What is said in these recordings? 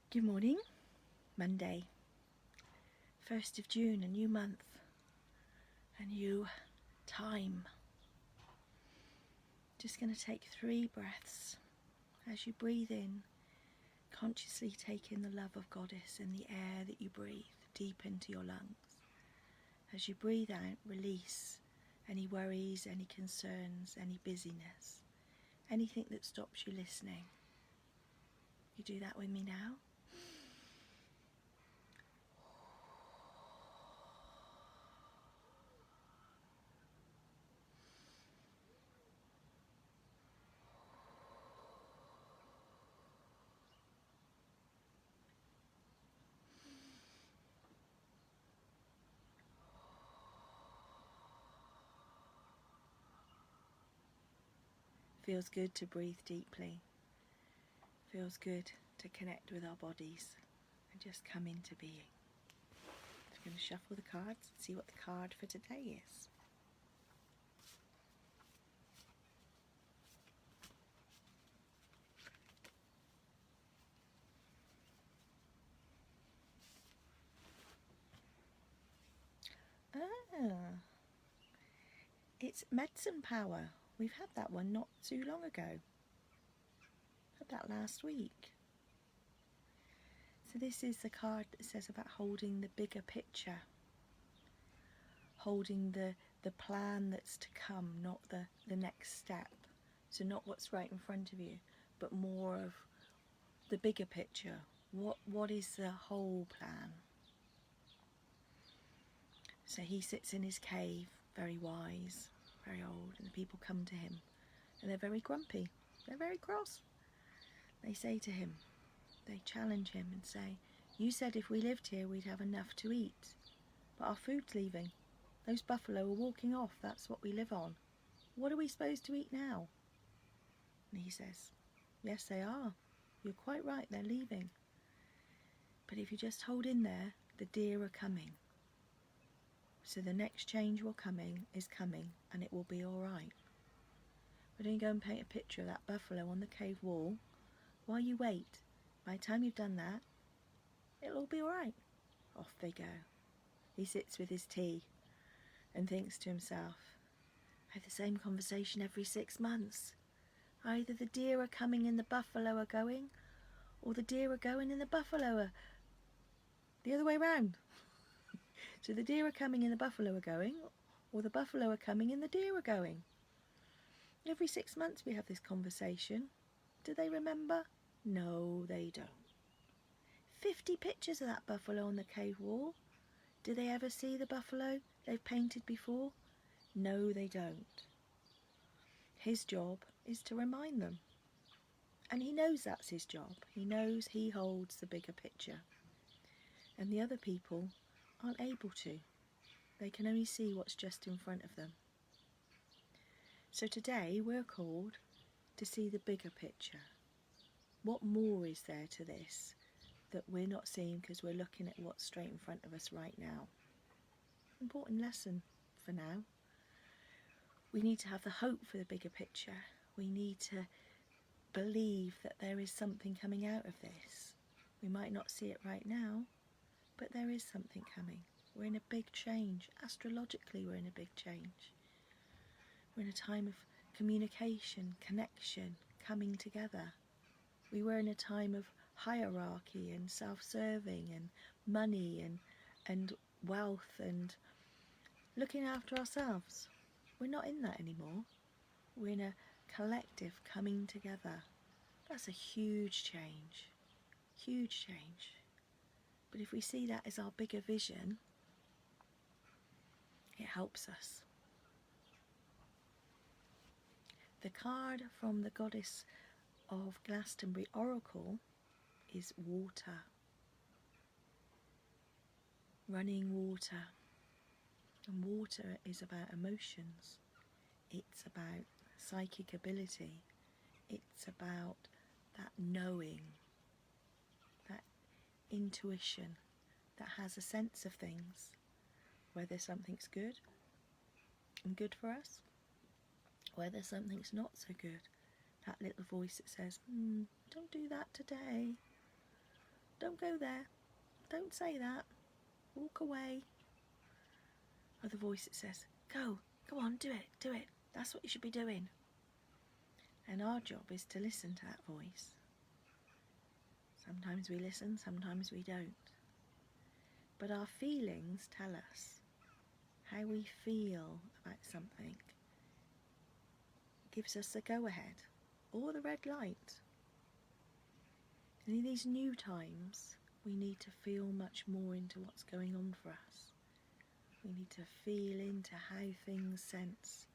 Good morning, Monday, 1st of June, a new month, a new time. Just going to take 3 breaths. As you breathe in, consciously take in the love of Goddess in the air that you breathe deep into your lungs. As you breathe out, release any worries, any concerns, any busyness, anything that stops you listening. You do that with me now. Feels good to breathe deeply. Feels good to connect with our bodies and just come into being. I'm going to shuffle the cards and see what the card for today is. It's medicine power. We've had that one not too long ago. Had that last week. So this is the card that says about holding the bigger picture. Holding the plan that's to come, not the next step. So not what's right in front of you, but more of the bigger picture. What is the whole plan? So he sits in his cave, very wise, very old, and the people come to him, and they're very grumpy, they're very cross. They say to him, they challenge him and say, you said if we lived here we'd have enough to eat, but our food's leaving. Those buffalo are walking off, that's what we live on. What are we supposed to eat now? And he says, yes they are, you're quite right, they're leaving. But if you just hold in there, the deer are coming. So the next change is coming, and it will be all right. But don't go and paint a picture of that buffalo on the cave wall. While you wait, by the time you've done that, it'll all be all right. Off they go. He sits with his tea and thinks to himself, I have the same conversation every 6 months. Either the deer are coming and the buffalo are going, or the deer are going and the buffalo are the other way round. So the deer are coming and the buffalo are going, or the buffalo are coming and the deer are going. Every 6 months we have this conversation. Do they remember? No, they don't. 50 pictures of that buffalo on the cave wall. Do they ever see the buffalo they've painted before? No, they don't. His job is to remind them. And he knows that's his job. He knows he holds the bigger picture. And the other people aren't able to. They can only see what's just in front of them. So today we're called to see the bigger picture. What more is there to this that we're not seeing because we're looking at what's straight in front of us right now? Important lesson for now. We need to have the hope for the bigger picture. We need to believe that there is something coming out of this. We might not see it right now, but there is something coming. We're in a big change. Astrologically, we're in a big change. We're in a time of communication, connection, coming together. We were in a time of hierarchy and self-serving and money and wealth and looking after ourselves. We're not in that anymore. We're in a collective coming together. That's a huge change. Huge change. But if we see that as our bigger vision, it helps us. The card from the goddess of Glastonbury Oracle is water. Running water. And water is about emotions. It's about psychic ability. It's about that knowing, that intuition that has a sense of things, whether something's good and good for us, whether something's not so good. That little voice that says, don't do that today. don't go there, don't say that, walk away. Or the voice that says, go on, do it, that's what you should be doing. And our job is to listen to that voice. Sometimes we listen, sometimes we don't. But our feelings tell us how we feel about something. It gives us the go-ahead or the red light. And in these new times, we need to feel much more into what's going on for us. We need to feel into how things sense.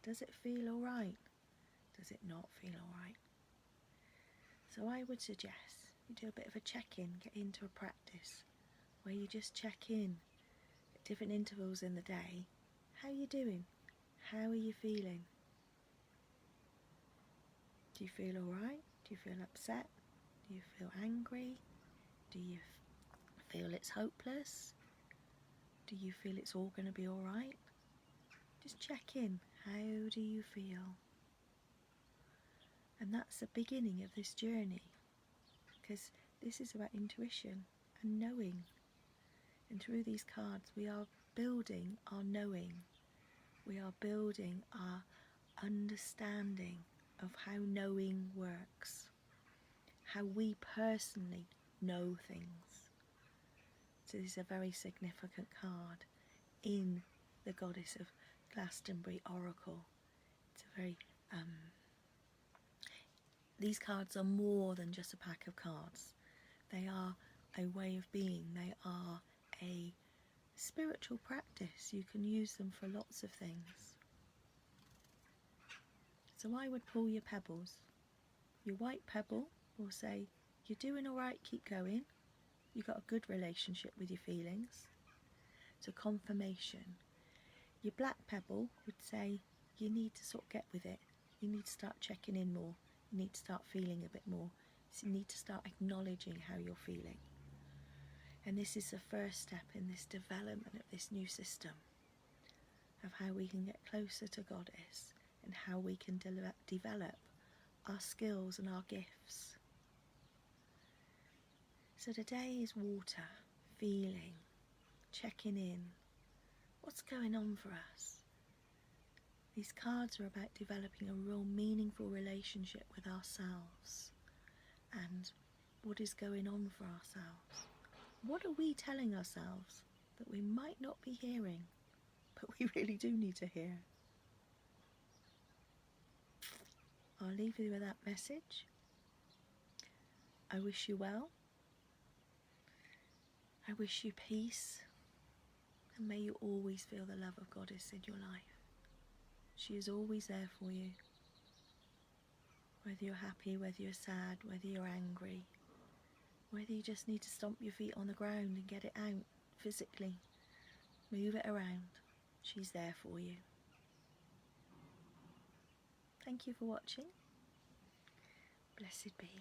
Does it feel all right? Does it not feel all right? So I would suggest you do a bit of a check-in, get into a practice where you just check in at different intervals in the day. How are you doing? How are you feeling? Do you feel all right? Do you feel upset? Do you feel angry? Do you feel it's hopeless? Do you feel it's all going to be all right? Just check in. How do you feel? And that's the beginning of this journey, because this is about intuition and knowing. And through these cards we are building our knowing. We are building our understanding of how knowing works, how we personally know things. So this is a very significant card in the Goddess of Glastonbury Oracle. It's a very these cards are more than just a pack of cards. They are a way of being. They are a spiritual practice. You can use them for lots of things. So I would pull your pebbles. Your white pebble will say, you're doing all right, keep going. You've got a good relationship with your feelings. It's a confirmation. Your black pebble would say, you need to sort of get with it. You need to start checking in more. You need to start feeling a bit more. So you need to start acknowledging how you're feeling. And this is the first step in this development of this new system of how we can get closer to Goddess and how we can develop our skills and our gifts. So today is water, feeling, checking in. What's going on for us? These cards are about developing a real meaningful relationship with ourselves and what is going on for ourselves. What are we telling ourselves that we might not be hearing, but we really do need to hear? I'll leave you with that message. I wish you well. I wish you peace. And may you always feel the love of Goddess in your life. She is always there for you. Whether you're happy, whether you're sad, whether you're angry, whether you just need to stomp your feet on the ground and get it out physically, move it around. She's there for you. Thank you for watching. Blessed be.